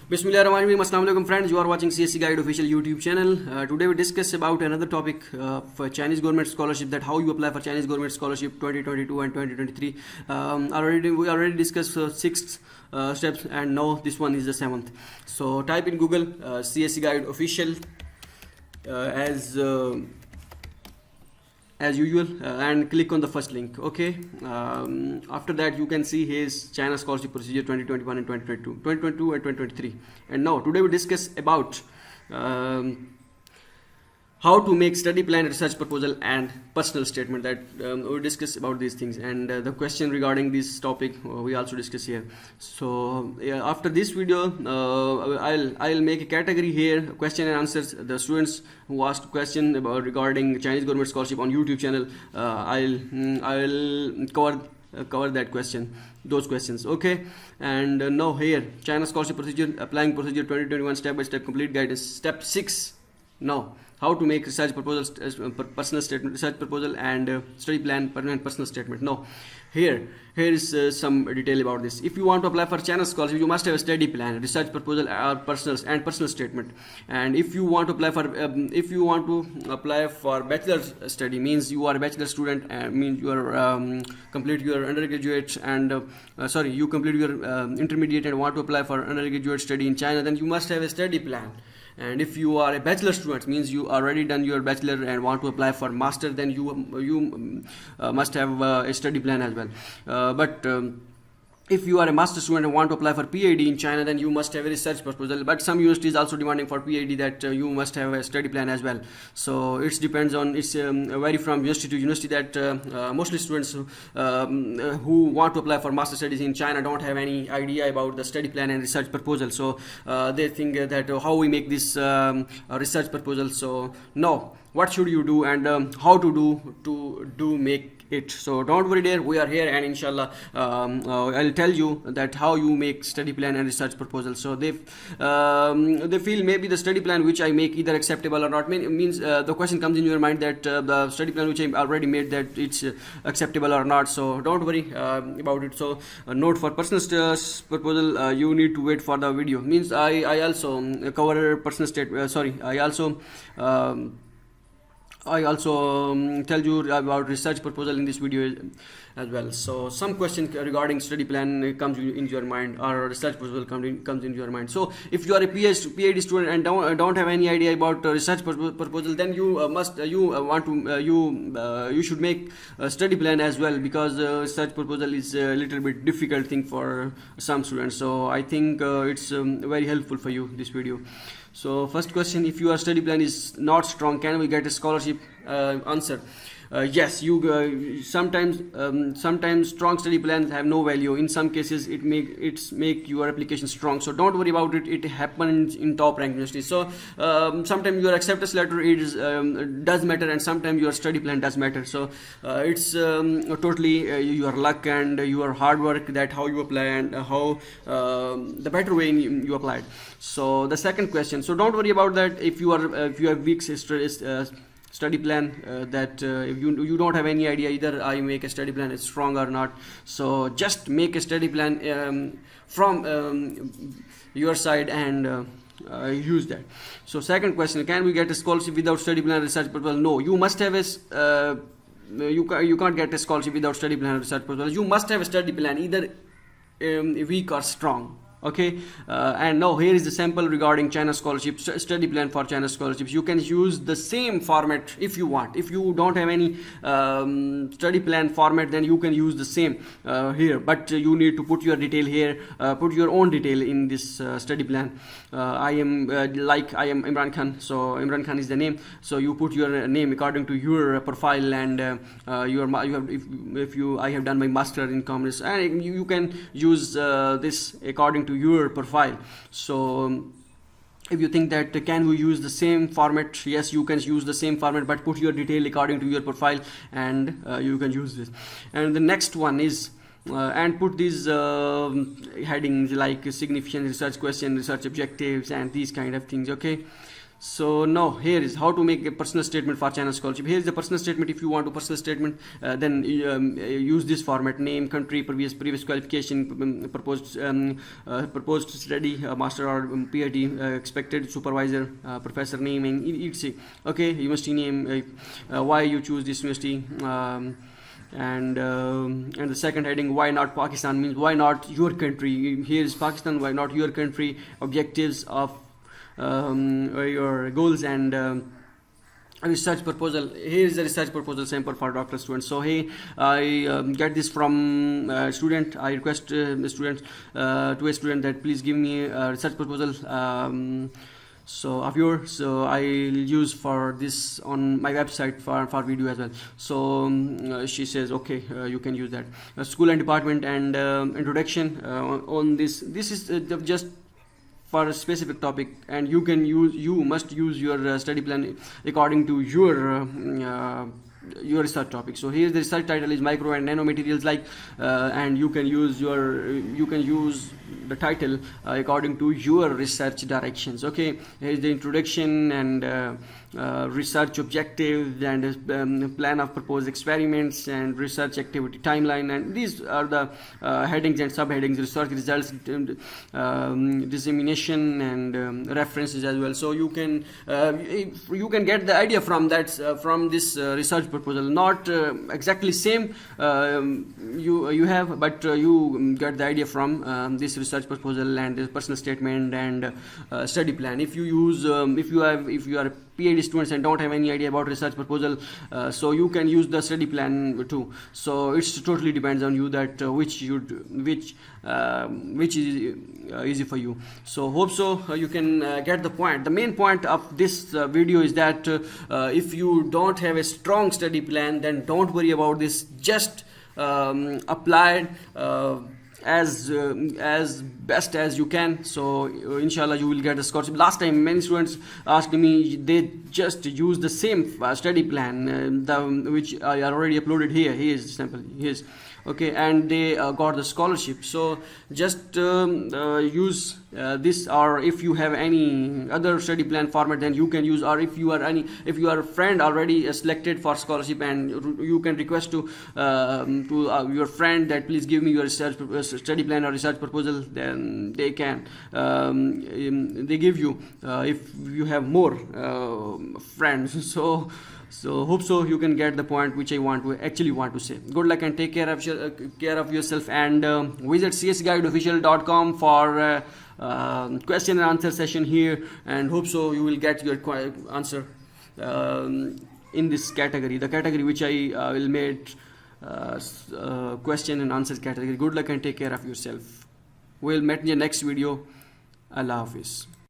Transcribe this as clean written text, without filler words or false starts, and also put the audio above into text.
Bismillahirrahmanirrahim. Assalamu alaikum friends, you are watching CSC Guide official YouTube channel. Today we discuss about another topic for Chinese government scholarship, that how you apply for Chinese government scholarship 2022 and 2023. We already discussed 6 steps, and now this one is the 7th. So type in Google CSC Guide official as usual and click on the first link. Okay, after that you can see his China scholarship procedure 2021 and 2022 and 2023. And now today we discuss about how to make study plan, research proposal and personal statement. That we discuss about these things, and the question regarding this topic we also discuss here. So after this video I'll make a category here, question and answers. The students who asked question about regarding Chinese government scholarship on YouTube channel, I'll cover that question, those questions. Okay, and now here China scholarship procedure, applying procedure 2021, step by step complete guidance, step 6. Now how to make research proposals, personal statement, research proposal and study plan, permanent personal statement. Now here is some detail about this. If you want to apply for China scholarship, you must have a study plan, research proposal or personal statement. And if you want to apply for bachelor's study, means you are a bachelor student, means you are complete your undergraduate and you complete your intermediate and want to apply for undergraduate study in China, then you must have a study plan. And if you are a bachelor student, means you already done your bachelor and want to apply for master, then you must have a study plan as well. But if you are a master student and want to apply for PhD in China, then you must have a research proposal. But some universities also demanding for PhD that you must have a study plan as well. So it depends on, it's vary from university to university, that mostly students who want to apply for master studies in China don't have any idea about the study plan and research proposal. So they think that how we make this research proposal. So no, what should you do and how to make it. So don't worry there, we are here, and inshallah I'll tell you that how you make study plan and research proposal. So they feel maybe the study plan which I make either acceptable or not. Means the question comes in your mind that the study plan which I already made, that it's acceptable or not. So don't worry about it. So note, for personal proposal you need to wait for the video. Means I also cover personal state I also tell you about research proposal in this video as well. So some question regarding study plan comes into your mind, or research proposal comes into your mind. So if you are a PhD student and don't have any idea about research proposal, then you should make a study plan as well, because research proposal is a little bit difficult thing for some students. So I think it's very helpful for you, this video. So first question, if your study plan is not strong, can we get a scholarship? Answer, yes. You sometimes strong study plans have no value. In some cases it make your application strong. So don't worry about it. It happens in top ranked universities. So sometimes your acceptance letter does matter, and sometimes your study plan does matter. So it's totally your luck and your hard work, that how you apply and how the better way you apply it. So the second question, so don't worry about that. If you have weak study plan, that if you don't have any idea either I make a study plan is strong or not, so just make a study plan from your side and use that. So second question, can we get a scholarship without study plan, research proposal? No, you must have a you can't get a scholarship without study plan, research proposal. You must have a study plan, either weak or strong. Okay, and now here is the sample regarding China scholarship, study plan for China scholarships. You can use the same format if you want. If you don't have any study plan format, then you can use the same here, but you need to put your detail here, put your own detail in this study plan. I am Imran Khan, so Imran Khan is the name. So you put your name according to your profile, and I have done my master in commerce, and you can use this according to your profile. So if you think that can we use the same format, yes, you can use the same format, but put your detail according to your profile, and you can use this. And the next one is and put these headings like significant research question, research objectives, and these kind of things. Okay, So now here is how to make a personal statement for China scholarship. Here is the personal statement. If you want to personal statement, then use this format: name, country, previous qualification, proposed study, master or PhD, expected supervisor, professor name, and etc. Okay, university name, why you choose this university. And the second heading, why not Pakistan, means why not your country. Here is Pakistan, why not your country. Objectives of your goals, and research proposal. Here is the research proposal sample for doctoral students. So hey, I get this from student. I request the student to a student that please give me a research proposal so of yours, so I'll use for this on my website for video as well. So she says okay, you can use that. School and department and introduction on this is just for a specific topic, and you must use your study plan according to your research topic. So here the research title is micro and nano materials, like and you can use the title according to your research directions. Okay, here is the introduction and research objectives and plan of proposed experiments and research activity timeline, and these are the headings and subheadings: research results, dissemination, and references as well. So you can get the idea from that from this research proposal. Not exactly same you have, but you get the idea from this research proposal and this personal statement and study plan. If you use if you are a PhD students and don't have any idea about research proposal, so you can use the study plan too. So it's totally depends on you that which is easy for you. So hope so you can get the point. The main point of this video is that if you don't have a strong study plan, then don't worry about this. Just apply as best as you can. So inshallah you will get a scholarship. Last time many students asked me, they just use the same study plan which I already uploaded here. Here's sample. Here's okay, and they got the scholarship. So just use this, or if you have any other study plan format, then you can use, or if you are a friend already selected for scholarship, and you can request to your friend that please give me your research study plan or research proposal, then they can they give you if you have more friends. So hope so you can get the point which I want to say. Good luck and take care of yourself, and visit csguideofficial.com for question and answer session here, and hope so you will get your answer in this category, the category which I will make question and answer category. Good luck and take care of yourself. We'll meet in the next video. Allah Hafiz.